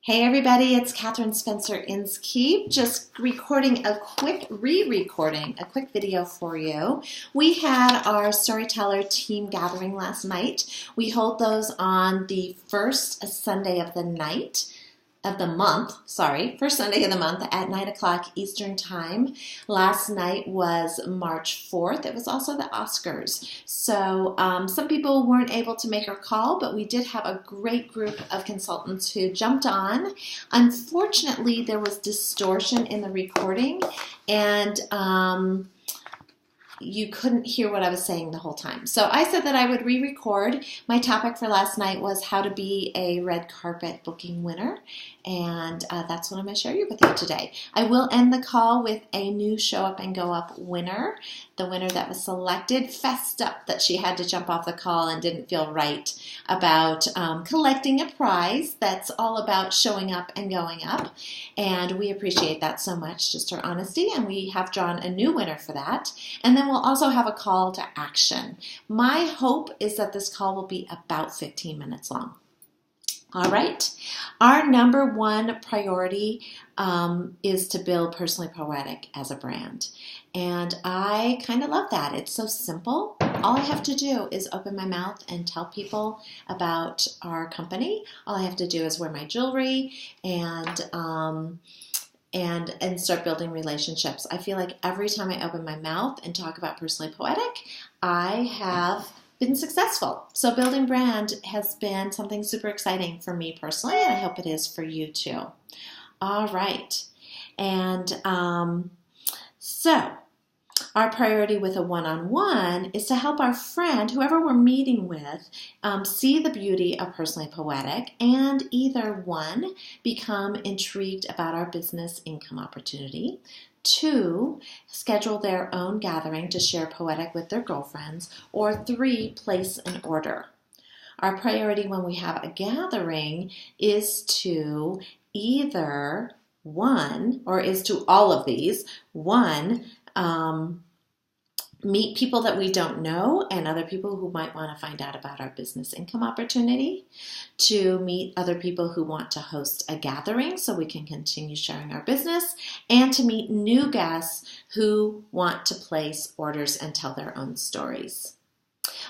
Hey everybody, it's Catherine Spencer Inskeep, just recording a quick re-recording, a quick video for you. We had our Storyteller Team Gathering last night. We hold those on the first Sunday of the month, first Sunday of the month at 9 o'clock Eastern Time. Last night was March 4th. It was also the Oscars. So some people weren't able to make our call, but we did have a great group of consultants who jumped on. Unfortunately, there was distortion in the recording, and you couldn't hear what I was saying the whole time. So I said that I would re-record. My topic for last night was how to be a red carpet booking winner, and that's what I'm going to share with you today. I will end the call with a new Show Up and Go Up winner. The winner that was selected fessed up that she had to jump off the call and didn't feel right about collecting a prize that's all about showing up and going up, and we appreciate that so much, just her honesty, and we have drawn a new winner for that. And then we'll also have a call to action. My hope is that this call will be about 15 minutes long. All right. Our number one priority is to build Personally Poetic as a brand. And I kind of love that. It's so simple. All I have to do is open my mouth and tell people about our company. All I have to do is wear my jewelry and start building relationships. I feel like every time I open my mouth and talk about Personally Poetic, I have been successful. So building brand has been something super exciting for me personally, and I hope it is for you too. All right. And so our priority with a one-on-one is to help our friend, whoever we're meeting with, see the beauty of Personally Poetic and either one, become intrigued about our business income opportunity, two, schedule their own gathering to share poetic with their girlfriends, or three, place an order. Our priority when we have a gathering is to either one, or is to all of these, one, meet people that we don't know and other people who might want to find out about our business income opportunity, to meet other people who want to host a gathering so we can continue sharing our business, and to meet new guests who want to place orders and tell their own stories.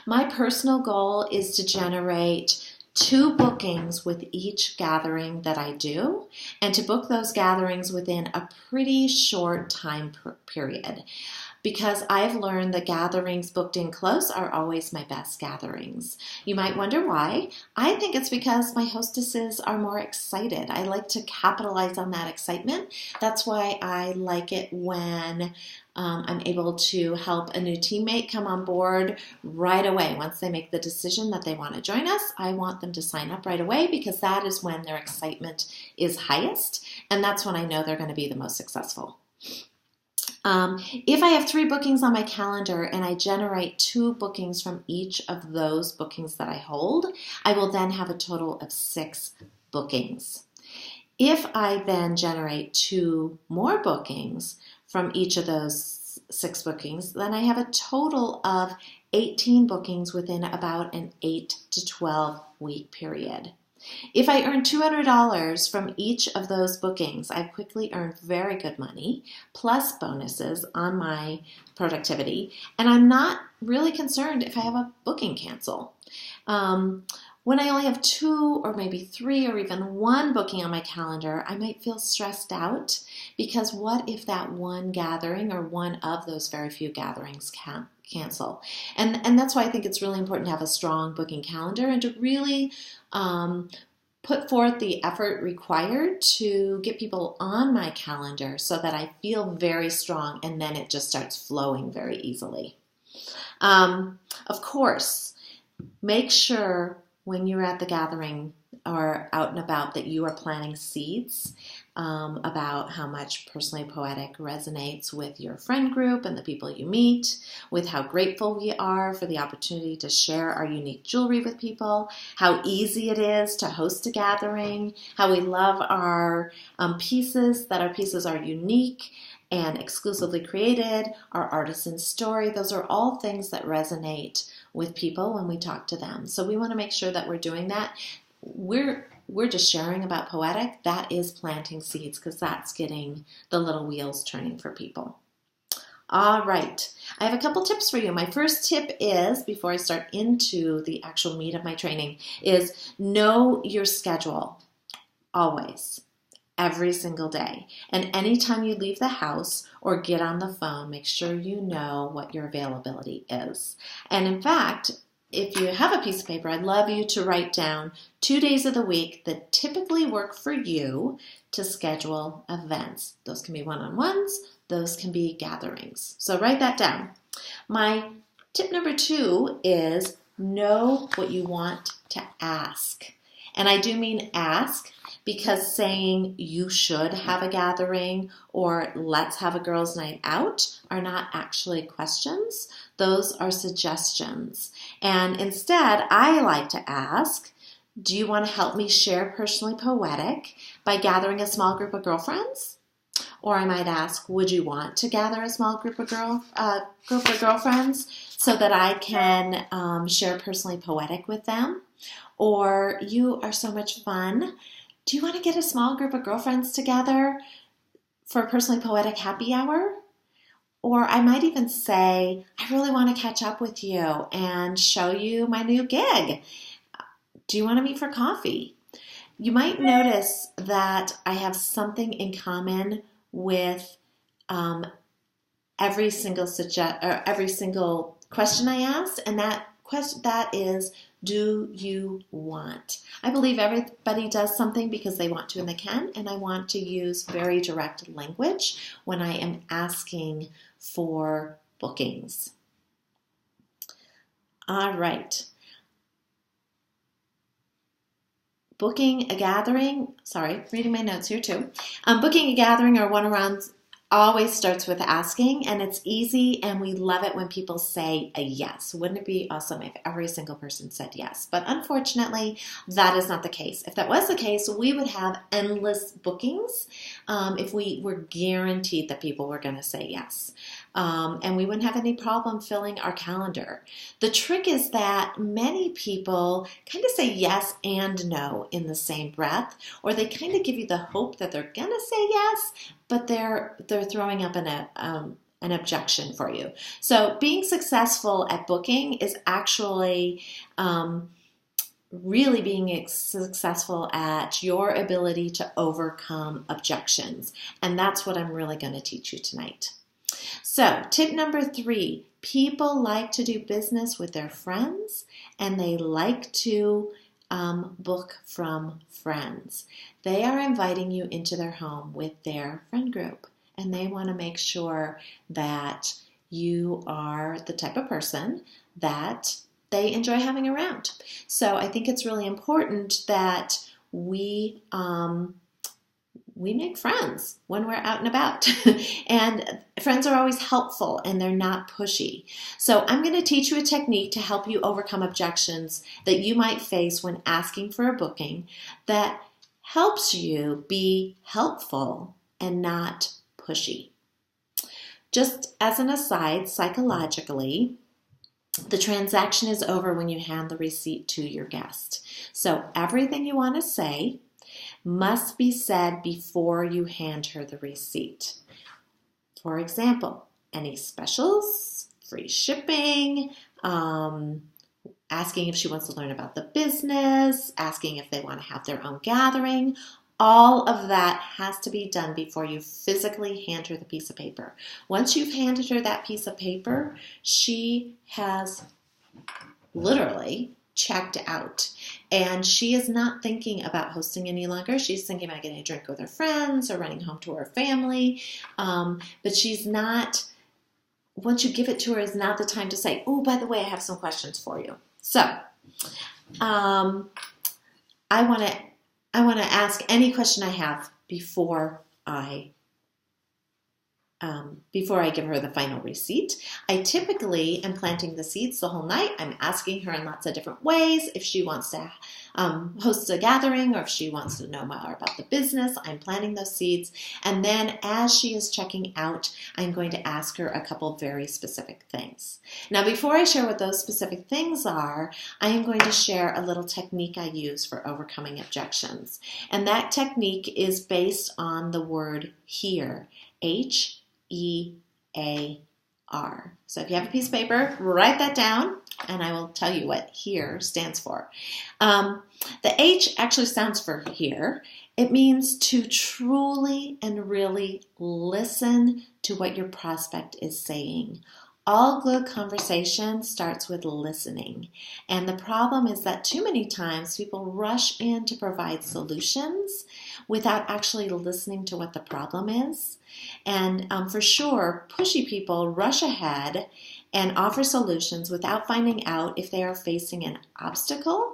My personal goal is to generate 2 bookings with each gathering that I do, and to book those gatherings within a pretty short time period. Because I've learned that gatherings booked in close are always my best gatherings. You might wonder why. I think it's because my hostesses are more excited. I like to capitalize on that excitement. That's why I like it when I'm able to help a new teammate come on board right away. Once they make the decision that they want to join us, I want them to sign up right away, because that is when their excitement is highest, and that's when I know they're going to be the most successful. If I have 3 bookings on my calendar and I generate 2 bookings from each of those bookings that I hold, I will then have a total of 6 bookings. If I then generate 2 more bookings from each of those 6 bookings, then I have a total of 18 bookings within about an 8 to 12 week period. If I earn $200 from each of those bookings, I've quickly earned very good money, plus bonuses on my productivity, and I'm not really concerned if I have a booking cancel. When I only have 2 or maybe 3 or even 1 booking on my calendar, I might feel stressed out, because what if that one gathering or one of those very few gatherings cancel? And that's why I think it's really important to have a strong booking calendar and to really put forth the effort required to get people on my calendar so that I feel very strong, and then it just starts flowing very easily. Of course, make sure when you're at the gathering or out and about that you are planting seeds about how much Personally Poetic resonates with your friend group and the people you meet, with how grateful we are for the opportunity to share our unique jewelry with people, how easy it is to host a gathering, how we love our pieces, that our pieces are unique and exclusively created, our artisan story. Those are all things that resonate with people when we talk to them. So we want to make sure that we're doing that. We're we're just sharing about poetic, that is planting seeds, because that's getting the little wheels turning for people. All right, I have a couple tips for you. My first tip is, before I start into the actual meat of my training, is know your schedule always, every single day. And anytime you leave the house or get on the phone, make sure you know what your availability is. And in fact, if you have a piece of paper, I'd love you to write down 2 days of the week that typically work for you to schedule events. Those can be one-on-ones, those can be gatherings. So write that down. My tip number 2 is know what you want to ask. And I do mean ask, because saying you should have a gathering or let's have a girls' night out are not actually questions. Those are suggestions. And instead, I like to ask, do you want to help me share Personally Poetic by gathering a small group of girlfriends? Or I might ask, would you want to gather a small group of girlfriends so that I can share Personally Poetic with them? Or you are so much fun. Do you want to get a small group of girlfriends together for Personally Poetic happy hour? Or I might even say, I really want to catch up with you and show you my new gig. Do you want to meet for coffee? You might notice that I have something in common with every single question I asked, and that is, do you want? I believe everybody does something because they want to and they can, and I want to use very direct language when I am asking for bookings. All right. Booking a gathering, reading my notes here too. Booking a gathering or one-arounds always starts with asking, and it's easy, and we love it when people say a yes. Wouldn't it be awesome if every single person said yes? But unfortunately, that is not the case. If that was the case, we would have endless bookings if we were guaranteed that people were going to say yes. And we wouldn't have any problem filling our calendar. The trick is that many people kind of say yes and no in the same breath, or they kind of give you the hope that they're going to say yes, but they're throwing up an objection for you. So being successful at booking is actually really being successful at your ability to overcome objections. And that's what I'm really going to teach you tonight. So tip number 3, people like to do business with their friends, and they like to book from friends. They are inviting you into their home with their friend group, and they want to make sure that you are the type of person that they enjoy having around. So I think it's really important that we make friends when we're out and about. And friends are always helpful and they're not pushy. So I'm going to teach you a technique to help you overcome objections that you might face when asking for a booking that helps you be helpful and not pushy. Just as an aside, psychologically, the transaction is over when you hand the receipt to your guest. So everything you want to say must be said before you hand her the receipt. For example, any specials, free shipping, asking if she wants to learn about the business, asking if they want to have their own gathering. All of that has to be done before you physically hand her the piece of paper. Once you've handed her that piece of paper, she has literally checked out. And she is not thinking about hosting any longer. She's thinking about getting a drink with her friends or running home to her family. But she's not, once you give it to her, is not the time to say, oh, by the way, I have some questions for you. So I want to ask any question I have before I give her the final receipt. I typically am planting the seeds the whole night. I'm asking her in lots of different ways if she wants to hosts a gathering, or if she wants to know more about the business, I'm planting those seeds. And then as she is checking out, I'm going to ask her a couple very specific things. Now, before I share what those specific things are, I am going to share a little technique I use for overcoming objections. And that technique is based on the word HEAR, HEAR. So if you have a piece of paper, write that down, and I will tell you what HEAR stands for. The H actually stands for hear. It means to truly and really listen to what your prospect is saying. All good conversation starts with listening. And the problem is that too many times people rush in to provide solutions without actually listening to what the problem is. And for sure, pushy people rush ahead and offer solutions without finding out if they are facing an obstacle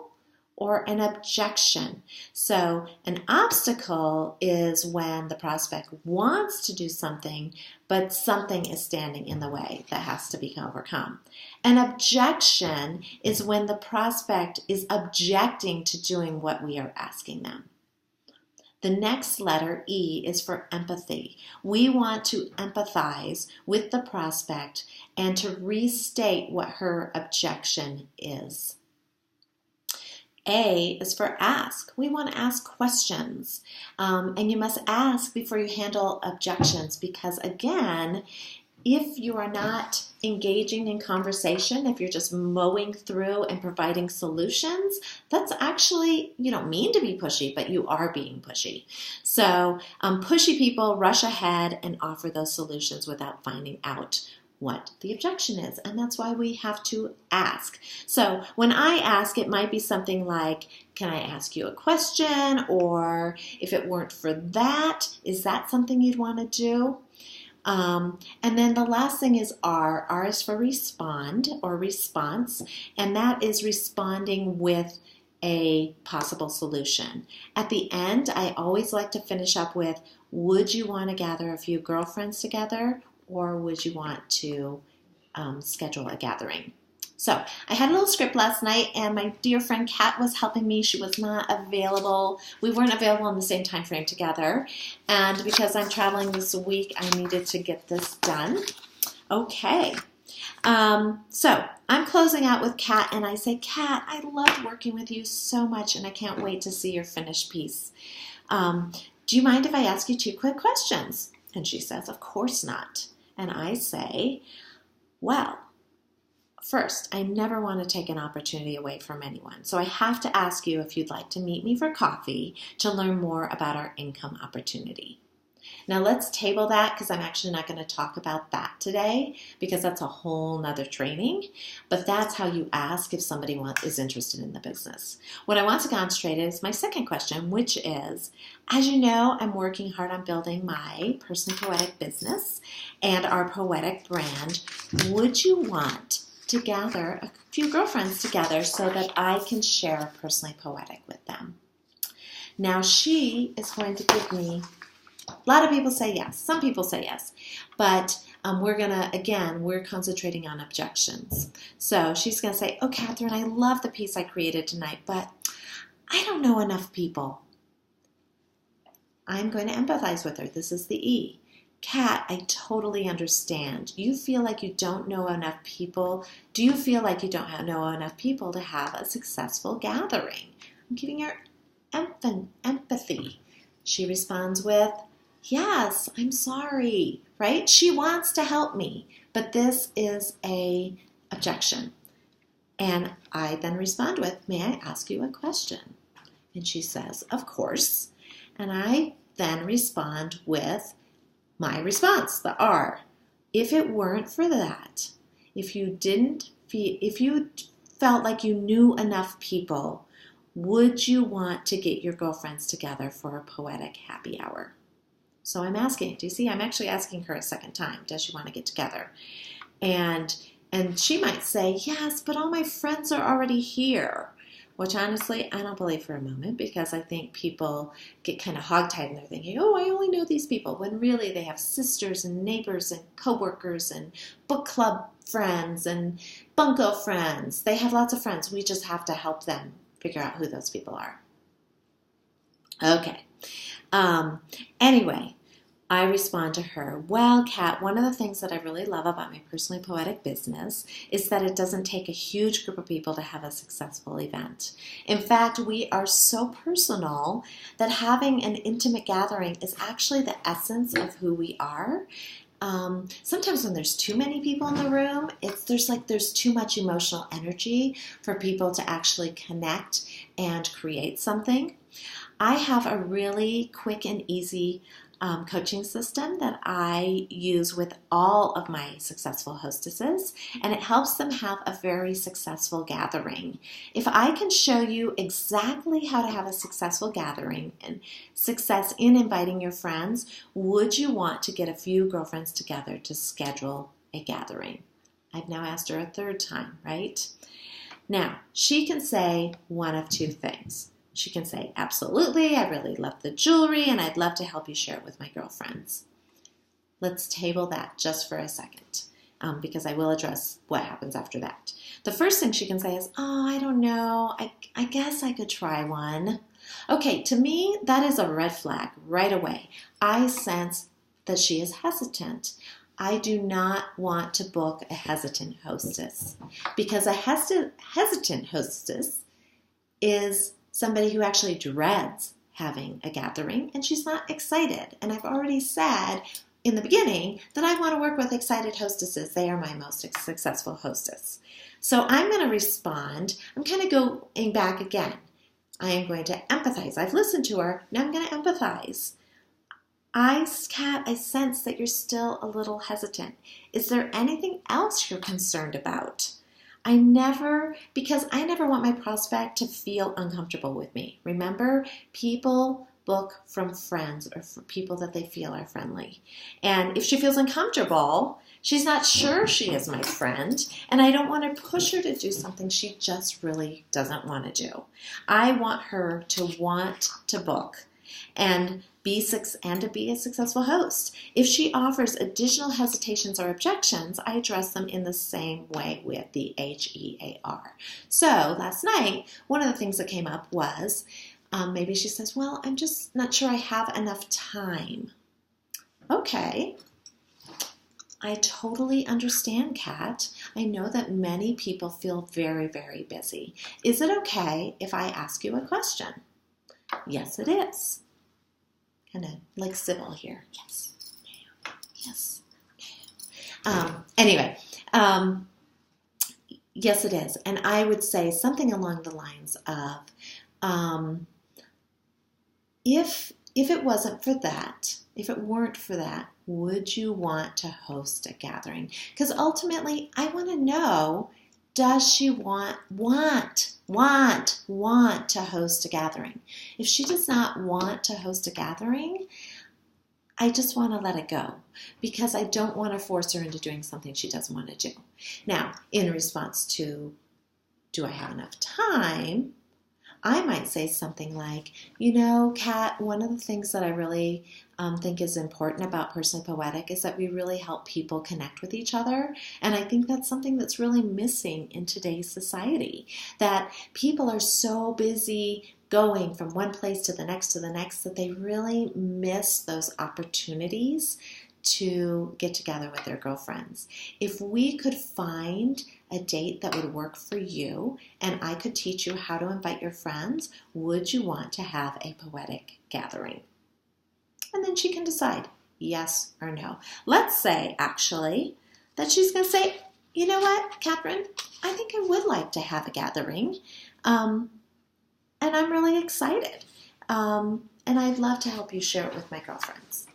or an objection. So an obstacle is when the prospect wants to do something, but something is standing in the way that has to be overcome. An objection is when the prospect is objecting to doing what we are asking them. The next letter, E, is for empathy. We want to empathize with the prospect and to restate what her objection is. A is for ask. We want to ask questions. And you must ask before you handle objections because, again, if you are not engaging in conversation, if you're just mowing through and providing solutions, that's actually, you don't mean to be pushy, but you are being pushy. So pushy people rush ahead and offer those solutions without finding out what the objection is, and that's why we have to ask. So when I ask, it might be something like, can I ask you a question? Or if it weren't for that, is that something you'd want to do? And then the last thing is R. R is for respond or response, and that is responding with a possible solution. At the end, I always like to finish up with, would you want to gather a few girlfriends together? Or would you want to schedule a gathering? So I had a little script last night, and my dear friend Kat was helping me. She was not available. We weren't available in the same time frame together. And because I'm traveling this week, I needed to get this done. Okay. So I'm closing out with Kat, and I say, Kat, I loved working with you so much, and I can't wait to see your finished piece. Do you mind if I ask you 2 quick questions? And she says, of course not. And I say, well, first, I never want to take an opportunity away from anyone. So I have to ask you if you'd like to meet me for coffee to learn more about our income opportunity. Now let's table that because I'm actually not going to talk about that today because that's a whole nother training. But that's how you ask if somebody is interested in the business. What I want to concentrate is my second question, which is, as you know, I'm working hard on building my personally poetic business and our poetic brand. Would you want to gather a few girlfriends together so that I can share personally poetic with them? Now she is going to give me, a lot of people say yes. Some people say yes. But we're concentrating on objections. So she's going to say, oh, Catherine, I love the piece I created tonight, but I don't know enough people. I'm going to empathize with her. This is the E. Kat, I totally understand. You feel like you don't know enough people. Do you feel like you don't know enough people to have a successful gathering? I'm giving her empathy. She responds with, yes, I'm sorry, right? She wants to help me, but this is an objection. And I then respond with, may I ask you a question? And she says, of course. And I then respond with my response, the R. If it weren't for that, if you felt like you knew enough people, would you want to get your girlfriends together for a poetic happy hour? So I'm asking, do you see? I'm actually asking her a second time, does she want to get together? And she might say, yes, but all my friends are already here. Which honestly, I don't believe for a moment because I think people get kind of hogtied and they're thinking, oh, I only know these people, when really they have sisters and neighbors and coworkers and book club friends and bunco friends. They have lots of friends. We just have to help them figure out who those people are. Okay. Anyway, I respond to her, well, Kat, one of the things that I really love about my personally poetic business is that it doesn't take a huge group of people to have a successful event. In fact, we are so personal that having an intimate gathering is actually the essence of who we are. Sometimes when there's too many people in the room, there's too much emotional energy for people to actually connect and create something. I have a really quick and easy coaching system that I use with all of my successful hostesses, and it helps them have a very successful gathering. If I can show you exactly how to have a successful gathering and success in inviting your friends, would you want to get a few girlfriends together to schedule a gathering? I've now asked her a third time, right? Now, she can say one of two things. She can say, absolutely, I really love the jewelry and I'd love to help you share it with my girlfriends. Let's table that just for a second because I will address what happens after that. The first thing she can say is, oh, I don't know, I guess I could try one. Okay, to me, that is a red flag right away. I sense that she is hesitant. I do not want to book a hesitant hostess because a hesitant hostess is somebody who actually dreads having a gathering, and she's not excited. And I've already said in the beginning that I want to work with excited hostesses. They are my most successful hostess. So I'm going to respond. I'm kind of going back again. I am going to empathize. I've listened to her. Now I'm going to empathize. Kat, I sense that you're still a little hesitant. Is there anything else you're concerned about? Because I never want my prospect to feel uncomfortable with me. Remember, people book from friends or from people that they feel are friendly. And if she feels uncomfortable, she's not sure she is my friend, and I don't want to push her to do something she just really doesn't want to do. I want her to want to book and to be a successful host. If she offers additional hesitations or objections, I address them in the same way with the HEAR. So last night, one of the things that came up was maybe she says, well, I'm just not sure I have enough time. Okay. I totally understand, Kat. I know that many people feel very, very busy. Is it okay if I ask you a question? Yes, it is. Kind of like civil here. Yes. Yes. Anyway, yes, it is. And I would say something along the lines of, if it wasn't for that, if it weren't for that, would you want to host a gathering? Because ultimately, I want to know, does she want to host a gathering? If she does not want to host a gathering, I just want to let it go because I don't want to force her into doing something she doesn't want to do. Now, in response to, do I have enough time? I might say something like, Kat, one of the things that I really think is important about Personally Poetic is that we really help people connect with each other. And I think that's something that's really missing in today's society, that people are so busy going from one place to the next that they really miss those opportunities to get together with their girlfriends. If we could find a date that would work for you and I could teach you how to invite your friends, would you want to have a poetic gathering? And then she can decide yes or no. Let's say, actually, that she's going to say, you know what, Catherine, I think I would like to have a gathering, and I'm really excited, and I'd love to help you share it with my girlfriends.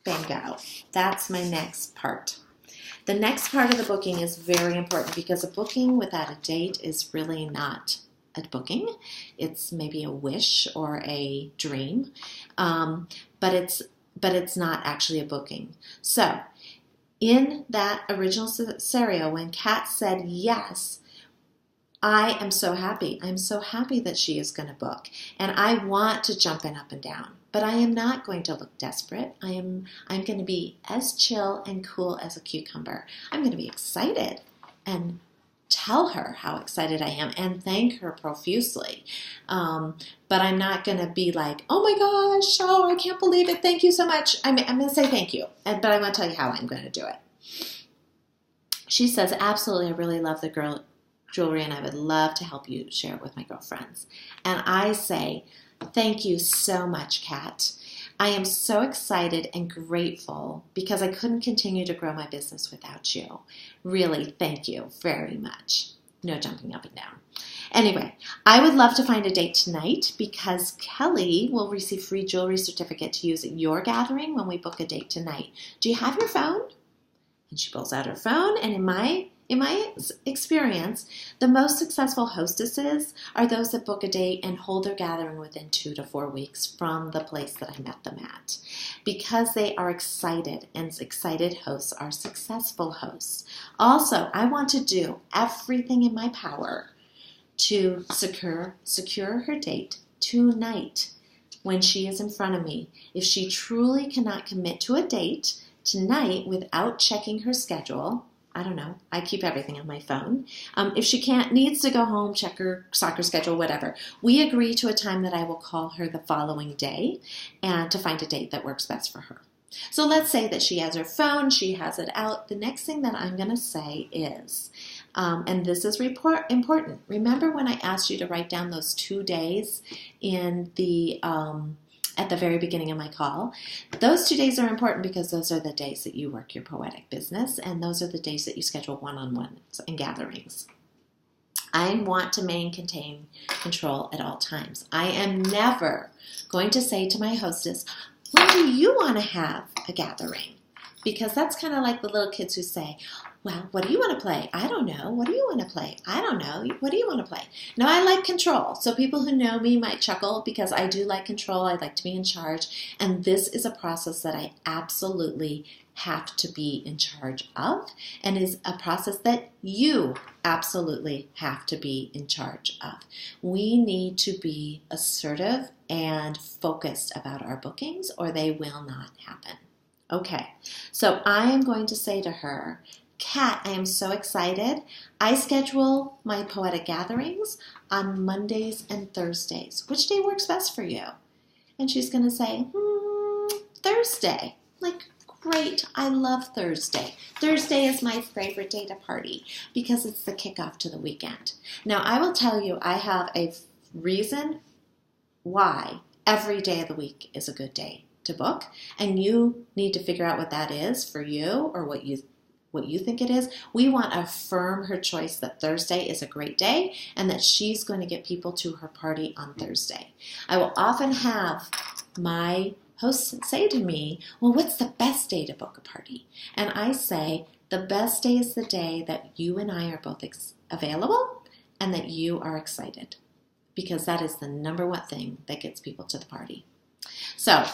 Bingo. That's my next part. The next part of the booking is very important because a booking without a date is really not a booking. It's maybe a wish or a dream, but it's not actually a booking. So in that original scenario, when Kat said yes, I am so happy. I'm so happy that she is going to book, and I want to jump in up and down. But I am not going to look desperate. I'm going to be as chill and cool as a cucumber. I'm going to be excited and tell her how excited I am and thank her profusely. But I'm not going to be like, oh my gosh, oh, I can't believe it. Thank you so much. I'm going to say thank you, but I want to tell you how I'm going to do it. She says, absolutely, I really love the jewelry and I would love to help you share it with my girlfriends. And I say, thank you so much, Kat. I am so excited and grateful because I couldn't continue to grow my business without you. Really, thank you very much. No jumping up and down. Anyway, I would love to find a date tonight because Kelly will receive free jewelry certificate to use at your gathering when we book a date tonight. Do you have your phone? And she pulls out her phone, and in my experience, the most successful hostesses are those that book a date and hold their gathering within 2 to 4 weeks from the place that I met them at, because they are excited, and excited hosts are successful hosts. Also, I want to do everything in my power to secure her date tonight when she is in front of me. If she truly cannot commit to a date tonight without checking her schedule, I don't know, I keep everything on my phone. If she needs to go home, check her soccer schedule, whatever, we agree to a time that I will call her the following day and to find a date that works best for her. So let's say that she has her phone, she has it out. The next thing that I'm going to say is, and this is important, remember when I asked you to write down those 2 days in the at the very beginning of my call? Those 2 days are important because those are the days that you work your poetic business, and those are the days that you schedule one-on-ones and gatherings. I want to maintain control at all times. I am never going to say to my hostess, when do you want to have a gathering? Because that's kind of like the little kids who say, well, what do you want to play? I don't know. What do you want to play? I don't know. What do you want to play? Now, I like control. So people who know me might chuckle because I do like control. I like to be in charge. And this is a process that I absolutely have to be in charge of, and is a process that you absolutely have to be in charge of. We need to be assertive and focused about our bookings, or they will not happen. Okay, so I am going to say to her, Kat, I am so excited. I schedule my poetic gatherings on Mondays and Thursdays. Which day works best for you? And she's going to say, Thursday. Like, great, I love Thursday. Thursday is my favorite day to party because it's the kickoff to the weekend. Now, I will tell you, I have a reason why every day of the week is a good day to book, and you need to figure out what that is for you, or what you think it is. We want to affirm her choice that Thursday is a great day and that she's going to get people to her party on Thursday. I will often have my hosts say to me, well, what's the best day to book a party? And I say, the best day is the day that you and I are both available and that you are excited, because that is the number one thing that gets people to the party. So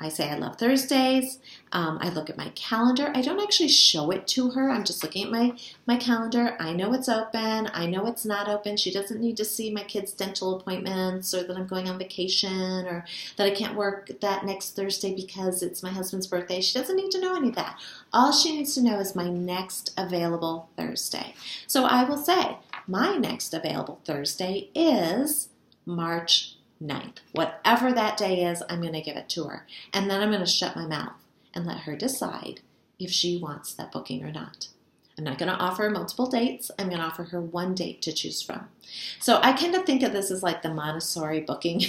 I say I love Thursdays. I look at my calendar. I don't actually show it to her. I'm just looking at my calendar. I know it's open. I know it's not open. She doesn't need to see my kids' dental appointments, or that I'm going on vacation, or that I can't work that next Thursday because it's my husband's birthday. She doesn't need to know any of that. All she needs to know is my next available Thursday. So I will say my next available Thursday is March 9th. Whatever that day is, I'm going to give it to her. And then I'm going to shut my mouth and let her decide if she wants that booking or not. I'm not going to offer her multiple dates. I'm going to offer her one date to choose from. So I kind of think of this as like the Montessori booking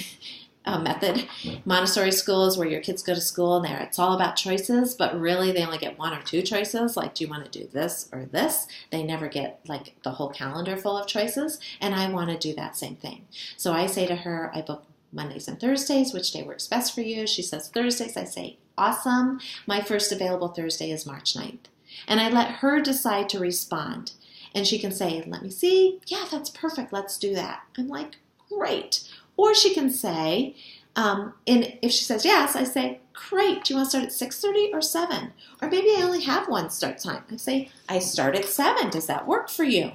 method. Montessori schools where your kids go to school and it's all about choices, but really they only get 1 or 2 choices. Like, do you want to do this or this? They never get like the whole calendar full of choices. And I want to do that same thing. So I say to her, I book Mondays and Thursdays. Which day works best for you? She says Thursdays. I say, awesome. My first available Thursday is March 9th. And I let her decide to respond. And she can say, let me see. Yeah, that's perfect. Let's do that. I'm like, great. Or she can say, and if she says yes, I say, great. Do you want to start at 6:30 or 7? Or maybe I only have one start time. I say, I start at 7. Does that work for you?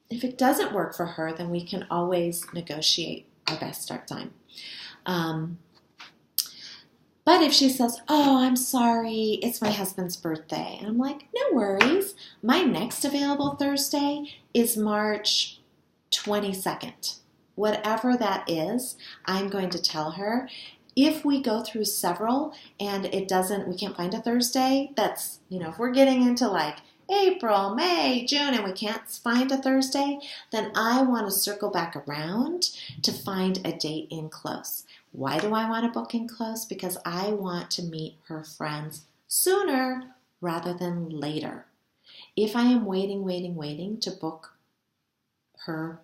If it doesn't work for her, then we can always negotiate our best start time. But if she says, oh, I'm sorry, it's my husband's birthday, and I'm like, no worries. My next available Thursday is March 22nd. Whatever that is, I'm going to tell her. If we go through several and we can't find a Thursday, that's, if we're getting into like April, May, June, and we can't find a Thursday, then I want to circle back around to find a date in close. Why do I want to book in close? Because I want to meet her friends sooner rather than later. If I am waiting to book her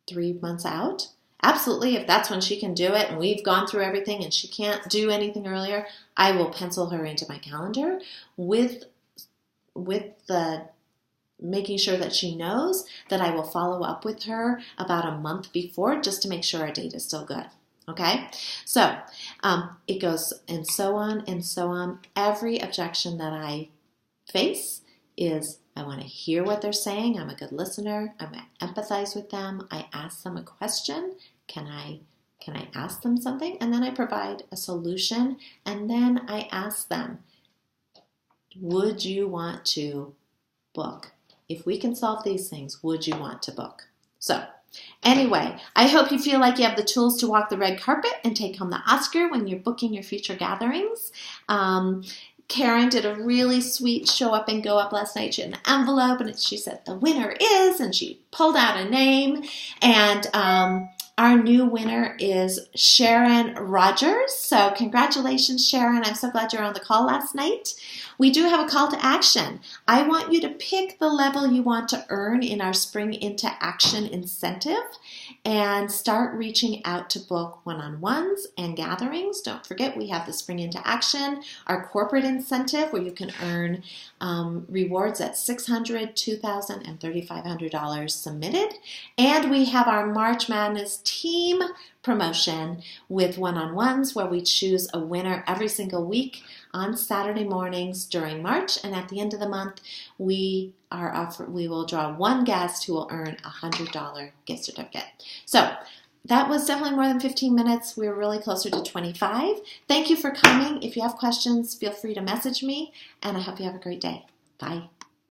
3 months out, absolutely, if that's when she can do it and we've gone through everything and she can't do anything earlier, I will pencil her into my calendar with the making sure that she knows that I will follow up with her about a month before just to make sure our date is still good. Okay, so it goes and so on and so on. Every objection that I face is I want to hear what they're saying. I'm a good listener. I'm going to empathize with them. I ask them a question. Can I ask them something? And then I provide a solution. And then I ask them, would you want to book? If we can solve these things, would you want to book? So anyway, I hope you feel like you have the tools to walk the red carpet and take home the Oscar when you're booking your future gatherings. Karen did a really sweet show up and go up last night. She had an envelope and she said the winner is, and she pulled out a name. And our new winner is Sharon Rogers. So congratulations, Sharon. I'm so glad you're on the call last night. We do have a call to action. I want you to pick the level you want to earn in our Spring into Action incentive and start reaching out to book one-on-ones and gatherings. Don't forget, we have the Spring into Action, our corporate incentive where you can earn rewards at $600, $2,000, and $3,500 submitted. And we have our March Madness team promotion with one-on-ones where we choose a winner every single week on Saturday mornings during March, and at the end of the month we will draw one guest who will earn a $100 gift certificate. So that was definitely more than 15 minutes. We're really closer to 25. Thank you for coming. If you have questions, feel free to message me, and I hope you have a great day. Bye.